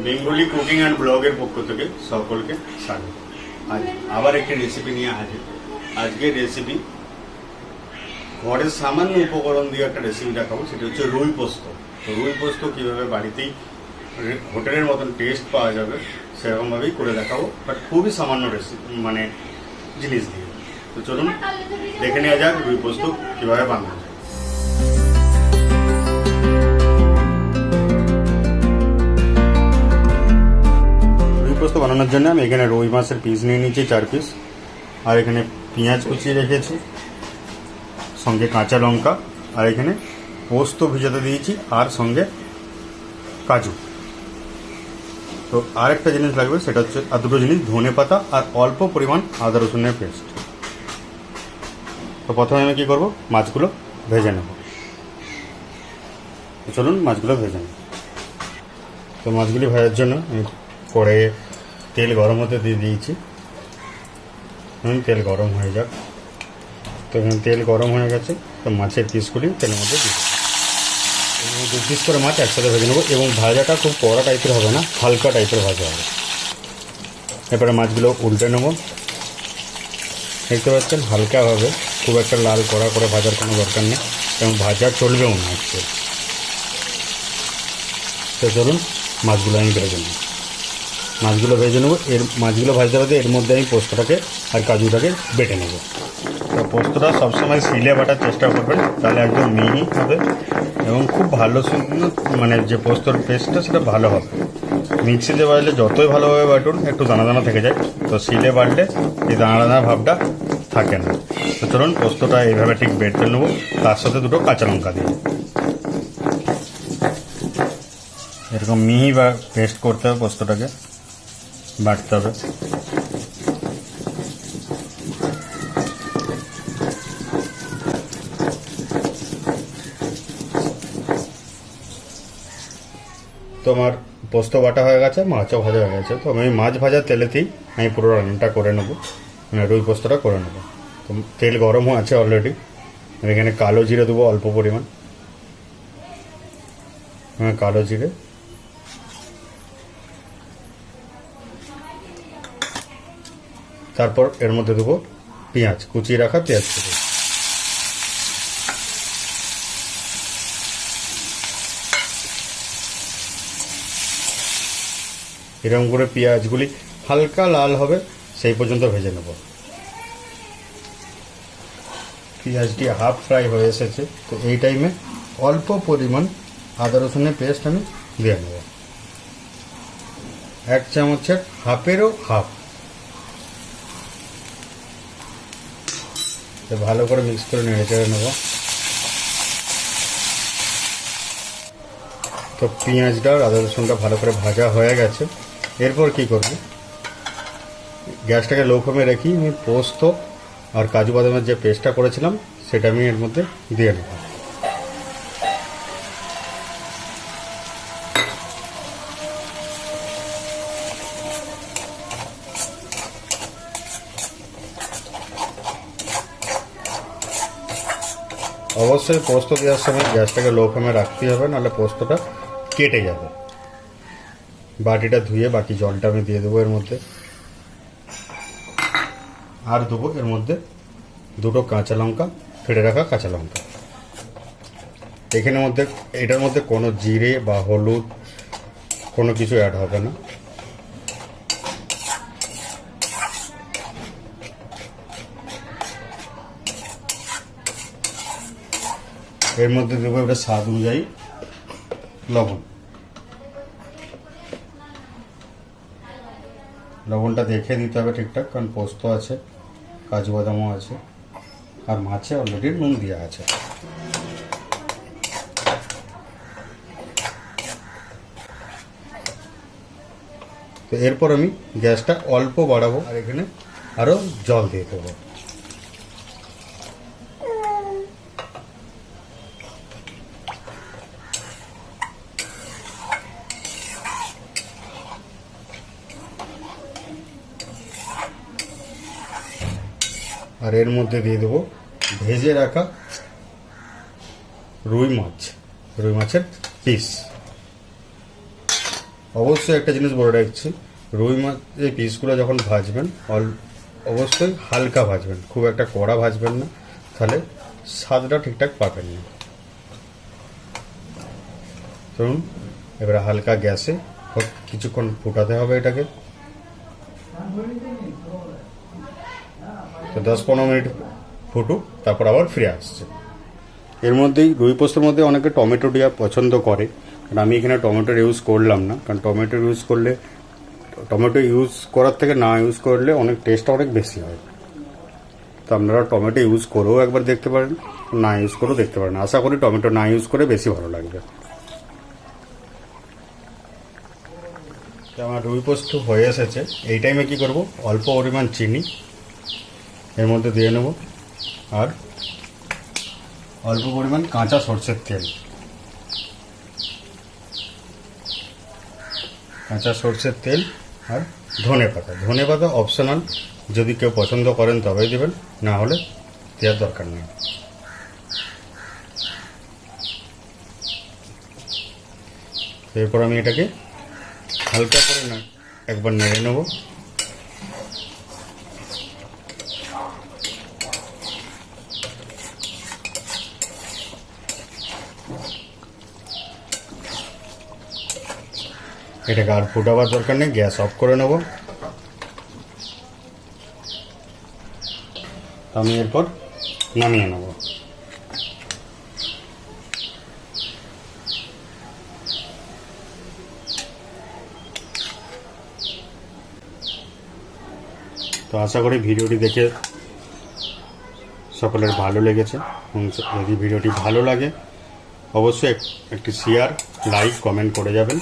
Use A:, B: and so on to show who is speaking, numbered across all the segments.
A: Bengali cooking and ব্লগের পক্ষ থেকে সকলকে স্বাগত। আজ আবার একটি রেসিপি নিয়ে হাজির। আজকের রেসিপি ঘরের সামান্য উপকরণ দিয়ে একটা রেসিপি দেখাবো, সেটা হচ্ছে রুই পোস্ত। তো রুই পোস্ত কীভাবে বাড়িতেই হোটেলের মতন টেস্ট পাওয়া যাবে সেরকমভাবেই করে দেখাবো, বাট খুবই সামান্য রেসিপি জিনিস দিয়ে। তো চলুন দেখে নেওয়া যাক রুই পোস্ত কীভাবে বানানো যায়। পোস্ত বানানোর জন্য আমি এখানে রুই মাছের পিস নিয়ে নিয়েছি 4 পিস, আর এখানে পেঁয়াজ কুচিয়ে রেখেছি, সঙ্গে কাঁচা লঙ্কা, আর এখানে পোস্ত ভিজাতে দিয়েছি, আর সঙ্গে কাজু। তো আর একটা জিনিস লাগবে, সেটা হচ্ছে আর দুটো জিনিস, ধনে পাতা আর অল্প পরিমাণ আদা রসুনের পেস্ট। তো প্রথমে আমি কী করবো, মাছগুলো ভেজে নেব। তো চলুন মাছগুলো ভেজে নেব। তো মাছগুলি ভাজার জন্য আমি কড়াইয়ে তেল গরম হতে দিয়ে দিয়েছি। তেল গরম হয়ে যাক। তো এখানে তেল গরম হয়ে গেছে, তো মাছের পিসগুলি তেলের মধ্যে দিয়ে দেবো। 2 পিস করে মাছ একসাথে ভেজে নেবো, এবং ভাজাটা খুব কড়া টাইপের হবে না, হালকা টাইপের ভাজা হবে। এরপরে মাছগুলো উল্টে নেব। দেখতে পাচ্ছেন হালকা হবে, খুব একটা লাল কড়া করে ভাজার কোনো দরকার নেই, এবং ভাজা চলবেও না আজকে। তো চলুন মাছগুলো আমি ভেজে নেব। মাছগুলো ভেজে নেবো। মাছগুলো ভাজতে ভাজতে এর মধ্যে আমি পোস্তটাকে আর কাজুটাকে বেটে নেব। তো পোস্তটা সবসময় শিলে বাটার চেষ্টা করবেন, তাহলে একদম মিহি হবে এবং খুব ভালো যে পোস্তর পেস্টটা সেটা ভালো হবে। মিক্সিতে বাটলে যতই ভালোভাবে বাটুন একটু দানা দানা থেকে যায়, তো শিলে বাটলে এই দানা দানা ভাবটা থাকে না। তো চলুন পোস্তটা এইভাবে ঠিক বেটে নেবো, তার সাথে 2টো কাঁচা লঙ্কা দিয়ে। এরকম মিহি বা পেস্ট করতে হবে, পোস্তটাকে বাটতে হবে। তো আমার পোস্ত বাটা হয়ে গেছে, মাছও ভাজা হয়ে গেছে। তো আমি মাছ ভাজার তেলেতেই আমি পুরো রান্নাটা করে নেবো, রুই পোস্তটা করে নেবো। তো তেল গরম হয়ে আছে অলরেডি। আমি এখানে কালো জিরে দেবো অল্প পরিমাণ, কালো জিরে। তারপর এর মধ্যে দেবো পেঁয়াজ, কুচিয়ে রাখা পেঁয়াজ কুচি। এরকম করে পেঁয়াজগুলি হালকা লাল হবে সেই পর্যন্ত ভেজে নেব। পেঁয়াজটি হাফ ফ্রাই হয়ে এসেছে, তো এই টাইমে অল্প পরিমাণ আদা রসুনের পেস্ট আমি দিয়ে নেব, 1 চামচের হাফেরও হাফ। ভালো করে মিক্স করে নেড়ে চেড়ে নেব। তো পেঁয়াজটা আর আদা রসুনটা ভালো করে ভাজা হয়ে গেছে। এরপর কি করব, গ্যাসটাকে লো ফ্লেমে রেখে আমি পোস্ত আর কাজু বাদামের যে পেস্টটা করেছিলাম সেটা আমি এর মধ্যে দিয়ে নেব। অবশ্যই পোস্ত দেওয়ার সময় গ্যাসটাকে লো ফ্লেমে রাখতেই হবে, নাহলে পোস্তটা কেটে যাবে। বাটিটা ধুয়ে বাকি জলটা আমি দিয়ে দেবো এর মধ্যে, আর দেবো এর মধ্যে 2টো কাঁচা লঙ্কা, ফেটে রাখা কাঁচা লঙ্কা। এটার মধ্যে কোনো জিরে বা হলুদ কোনো কিছু অ্যাড হবে না। এর মধ্যে দেবো একটা স্বাদ অনুযায়ী লবণ। লবণটা দেখে দিতে হবে ঠিকঠাক, কারণ পোস্ত আছে, কাজু বাদামও আছে, আর মাছে অলরেডি নুন দেওয়া আছে। তো এরপর আমি গ্যাসটা অল্প বাড়াবো, আর এখানে আরও জল দিয়ে দেবো। আর এর মধ্যে দিয়ে দেবো ভেজে রাখা রুই মাছের পিস। অবশ্যই একটা জিনিস বলে রাখছি, রুই মাছের পিসগুলো যখন ভাজবেন অবশ্যই হালকা ভাজবেন, খুব একটা কড়া ভাজবেন না, তাহলে স্বাদটা ঠিকঠাক পাবেন না। ধরুন এবারে হালকা গ্যাসে কিছুক্ষণ ফুটাতে হবে এটাকে। তো 10-15 মিনিট ফুটুক, তারপর আবার ফিরে আসছে। এর মধ্যেই রুই পোস্তর মধ্যে অনেকে টমেটো দেওয়া পছন্দ করে, কারণ আমি এখানে টমেটোর ইউজ করলাম না, কারণ টমেটো ইউজ করার থেকে না ইউজ করলে অনেক টেস্টটা অনেক বেশি হয়। তো আপনারা টমেটো ইউজ করেও একবার দেখতে পারেন, না ইউজ করেও দেখতে পারেন। আশা করি টমেটো না ইউজ করে বেশি ভালো লাগবে। তো আমার রুই পোস্ত হয়ে এসেছে। এই টাইমে কী করব, অল্প পরিমাণ চিনি এর মধ্যে দিয়ে নেব, আর অল্প পরিমাণ কাঁচা সরষের তেল। কাঁচা সরষের তেল আর ধনে পাতা অপশনাল, যদি কেউ পছন্দ করেন তবেই দেবেন, না হলে দেওয়ার দরকার নেই। এরপর আমি এটাকে হালকা করে একবার নেড়ে নেব। এটাকে আর ফুটাবার দরকার নেই, গ্যাস অফ করে নেব। আমি এরপর নামিয়ে নেব। তো আশা করি ভিডিওটি দেখে সকলের ভালো লেগেছে, এবং যদি ভিডিওটি ভালো লাগে অবশ্যই একটি শেয়ার, লাইক, কমেন্ট করে যাবেন,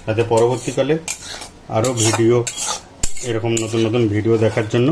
A: যাতে পরবর্তীকালে আরও ভিডিও, এরকম নতুন নতুন ভিডিও দেখার জন্য